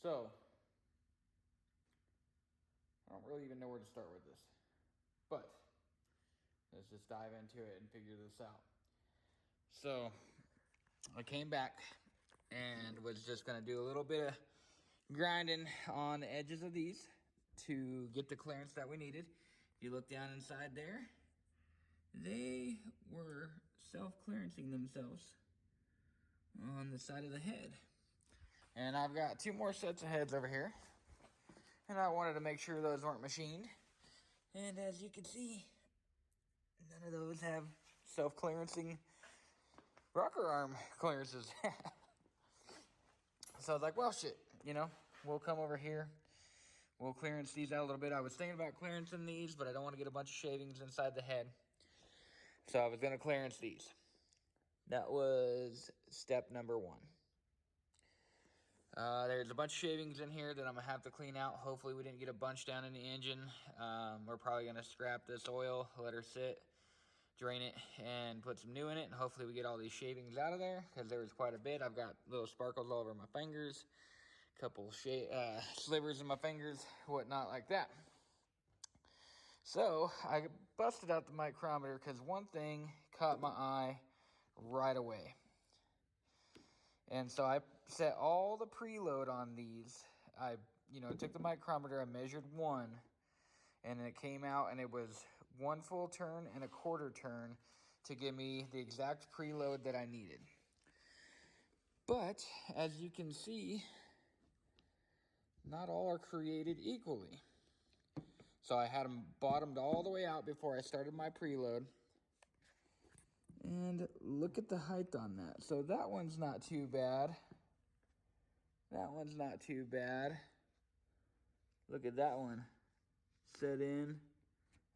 So, I don't really even know where to start with this. But, let's just dive into it and figure this out. So, I came back and was just going to do a little bit of grinding on the edges of these to get the clearance that we needed. If you look down inside there, they were self-clearancing themselves on the side of the head. And I've got 2 more sets of heads over here. And I wanted to make sure those weren't machined. And as you can see, none of those have self-clearancing rocker arm clearances. So I was like, well, shit, we'll come over here. We'll clearance these out a little bit. I was thinking about clearancing these, but I don't want to get a bunch of shavings inside the head. So I was going to clearance these. That was step number 1. There's a bunch of shavings in here that I'm going to have to clean out. Hopefully we didn't get a bunch down in the engine. We're probably going to scrap this oil, let her sit, drain it, and put some new in it. And hopefully we get all these shavings out of there because there was quite a bit. I've got little sparkles all over my fingers, a couple slivers in my fingers, whatnot like that. So I busted out the micrometer because one thing caught my eye right away. And so I set all the preload on these. I, took the micrometer, I measured 1, and it came out and it was 1 full turn and a quarter turn to give me the exact preload that I needed. But as you can see, not all are created equally. So I had them bottomed all the way out before I started my preload. And look at the height on that. So that one's not too bad. That one's not too bad. Look at that one. Set in,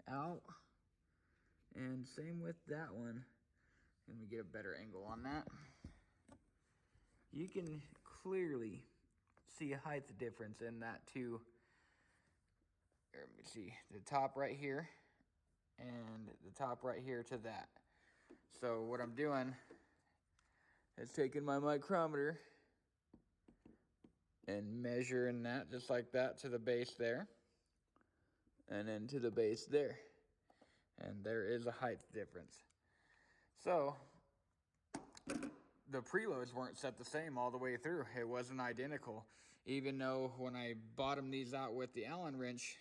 out. And same with that one. Let me get a better angle on that. You can clearly see a height difference in that too. Here, let me see. The top right here and the top right here to that. So what I'm doing is taking my micrometer and measuring that just like that to the base there. And then to the base there. And there is a height difference. So the preloads weren't set the same all the way through. It wasn't identical. Even though when I bottomed these out with the Allen wrench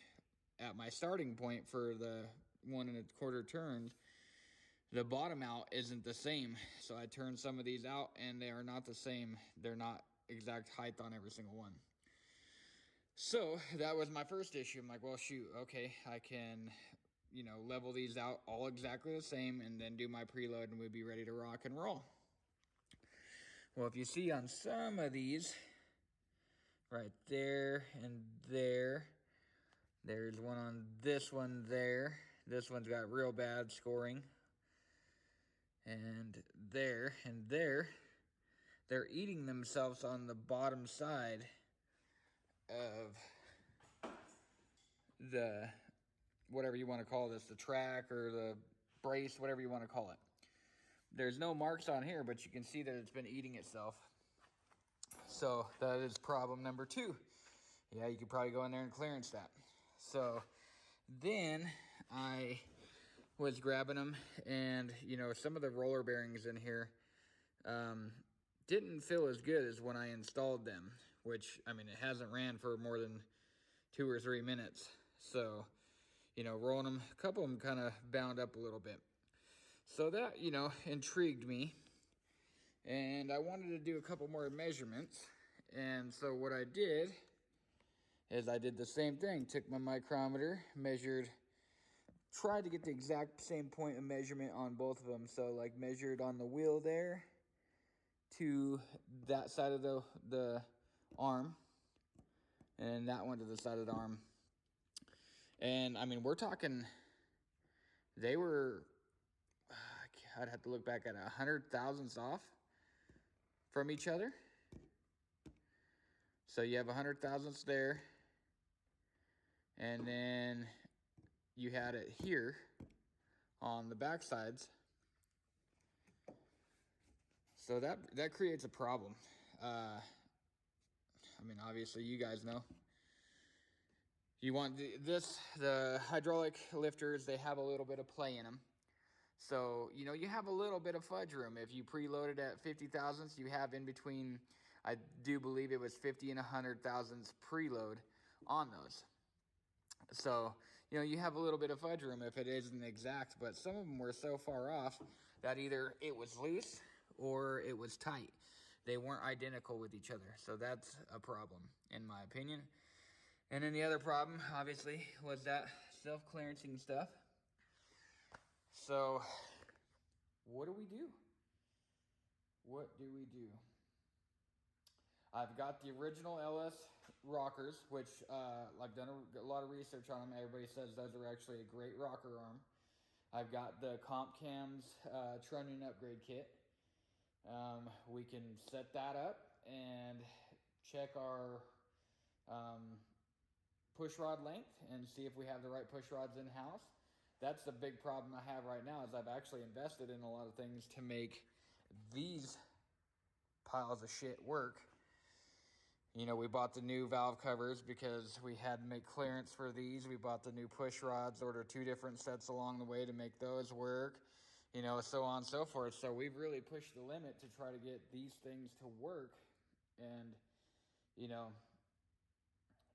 at my starting point for the 1 1/4 turns, the bottom out isn't the same. So I turned some of these out and they are not the same. They're not exact height on every single one. So that was my first issue. I'm like, well, shoot, okay, I can, level these out all exactly the same and then do my preload and we'd be ready to rock and roll. Well, if you see on some of these, right there and there, there's one on this one there. This one's got real bad scoring. And there, they're eating themselves on the bottom side of the, whatever you want to call this, the track or the brace, whatever you want to call it. There's no marks on here, but you can see that it's been eating itself. So that is problem number 2. Yeah, you could probably go in there and clearance that. So then I was grabbing them and, some of the roller bearings in here didn't feel as good as when I installed them, which, it hasn't ran for more than 2 or 3 minutes. So, rolling them, a couple of them kind of bound up a little bit. So that, intrigued me. And I wanted to do a couple more measurements. And so what I did is I did the same thing. Took my micrometer, measured, tried to get the exact same point of measurement on both of them. So like measured on the wheel there to that side of the arm. And that one to the side of the arm. And we're talking, they were, I'd have to look back at 100 thousandths off from each other. So you have 100 thousandths there. And then you had it here on the back sides. So that creates a problem. I mean, obviously you guys know. You want the hydraulic lifters, they have a little bit of play in them. So, you know, you have a little bit of fudge room. If you preloaded at 50 thousandths, you have in between, I do believe it was 50 and 100 thousandths preload on those. So, you know, you have a little bit of fudge room if it isn't exact, but some of them were so far off that either it was loose or it was tight. They weren't identical with each other. So that's a problem, in my opinion. And then the other problem, obviously, was that self-clearancing stuff. So, what do we do? What do we do? I've got the original LS rockers, which I've done a lot of research on them. Everybody says those are actually a great rocker arm. I've got the Comp Cams Trunnion upgrade kit. We can set that up and check our push rod length and see if we have the right push rods in house. That's the big problem I have right now is I've actually invested in a lot of things to make these piles of shit work. You know, we bought the new valve covers because we had to make clearance for these. We bought the new push rods, ordered 2 different sets along the way to make those work, you know, so on and so forth. So we've really pushed the limit to try to get these things to work and, you know,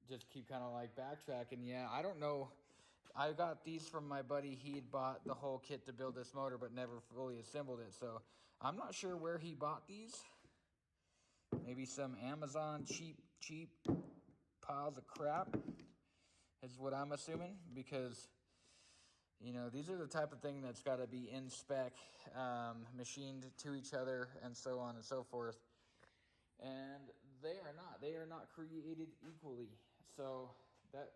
just keep kind of like backtracking. Yeah, I don't know. I got these from my buddy. He had bought the whole kit to build this motor but never fully assembled it. So I'm not sure where he bought these. Maybe some Amazon cheap piles of crap is what I'm assuming, because, you know, these are the type of thing that's got to be in spec, machined to each other, and so on and so forth. And they are not. They are not created equally. So that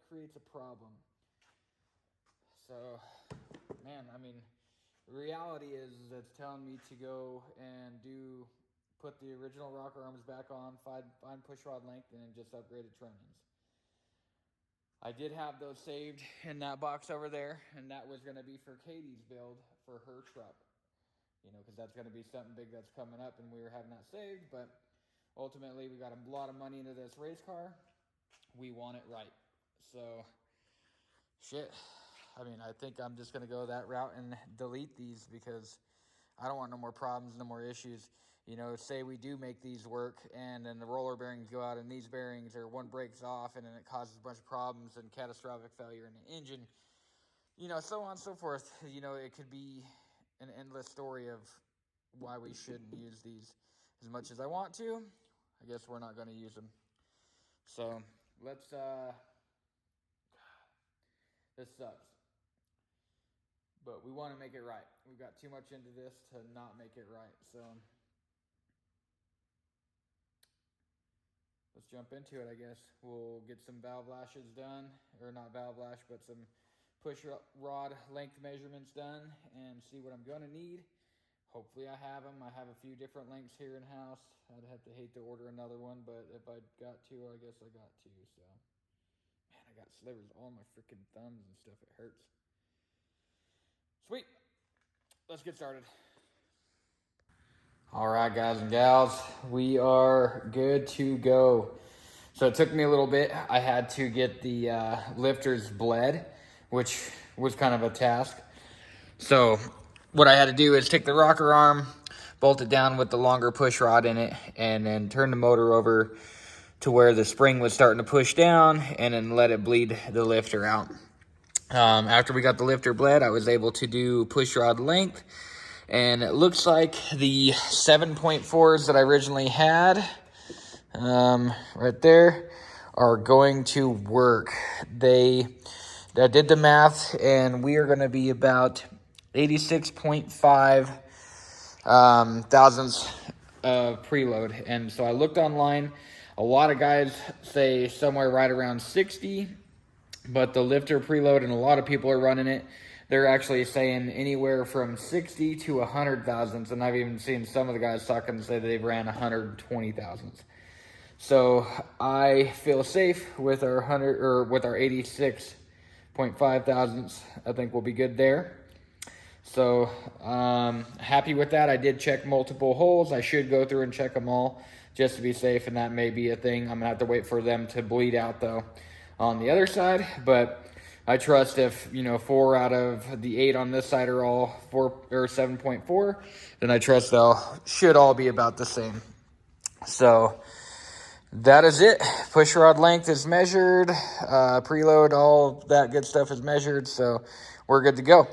creates a problem. So, man, I mean, the reality is it's telling me to go and put the original rocker arms back on, find push rod length, and then just upgraded trunnions. I did have those saved in that box over there, and that was going to be for Katie's build for her truck. You know, because that's going to be something big that's coming up, and we were having that saved, but ultimately we got a lot of money into this race car. We want it right. So, shit. I mean, I think I'm just going to go that route and delete these because I don't want no more problems, no more issues. You know, say we do make these work and then the roller bearings go out and these bearings or one breaks off and then it causes a bunch of problems and catastrophic failure in the engine. You know, so on and so forth. You know, it could be an endless story of why we shouldn't use these. As much as I want to, I guess we're not going to use them. So, let's, this sucks. But we want to make it right. We've got too much into this to not make it right. So, let's jump into it, I guess. We'll get some valve lashes done. Or not valve lash, but some push rod length measurements done. And see what I'm going to need. Hopefully I have them. I have a few different lengths here in house. I'd have to hate to order another one. But if I got to, I guess I got to. So, man, I got slivers all my freaking thumbs and stuff. It hurts. Sweet. Let's get started. All right, guys and gals, we are good to go. So it took me a little bit. I had to get the lifters bled, which was kind of a task. So what I had to do is take the rocker arm, bolt it down with the longer push rod in it, and then turn the motor over to where the spring was starting to push down, and then let it bleed the lifter out. After we got the lifter bled, I was able to do push rod length, and it looks like the 7.4s that I originally had, right there, are going to work. I did the math, and we are going to be about 86.5 thousandths of preload. And so I looked online. A lot of guys say somewhere right around 60. But the lifter preload, and a lot of people are running it, they're actually saying anywhere from 60 to 100 thousandths. And I've even seen some of the guys talking and say that they've ran 120 thousandths. So I feel safe with our 86.5 thousandths. I think we'll be good there. So happy with that. I did check multiple holes. I should go through and check them all just to be safe, and that may be a thing. I'm gonna have to wait for them to bleed out though on the other side, but I trust if, you know, 4 out of the 8 on this side are all 4 or 7.4, then I trust they'll should all be about the same. So that is it. Push rod length is measured, preload, all that good stuff is measured, so we're good to go.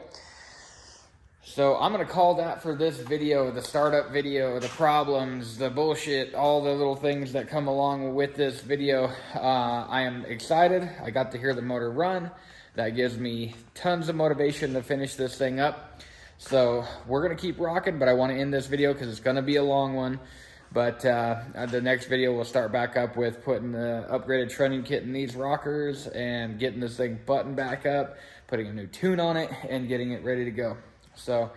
So I'm going to call that for this video, the startup video, the problems, the bullshit, all the little things that come along with this video. I am excited. I got to hear the motor run. That gives me tons of motivation to finish this thing up. So we're going to keep rocking, but I want to end this video because it's going to be a long one. But the next video we'll start back up with putting the upgraded trunnion kit in these rockers and getting this thing buttoned back up, putting a new tune on it, and getting it ready to go. So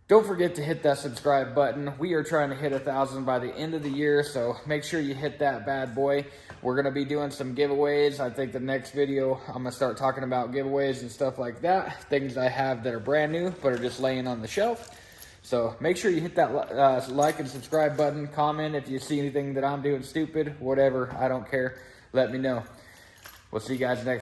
don't forget to hit that subscribe button. We are trying to hit 1,000 by the end of the year, so make sure you hit that bad boy. We're going to be doing some giveaways. I think the next video I'm going to start talking about giveaways and stuff like that. Things I have that are brand new but are just laying on the shelf. So make sure you hit that like and subscribe button. Comment if you see anything that I'm doing stupid, whatever. I don't care. Let me know. We'll see you guys next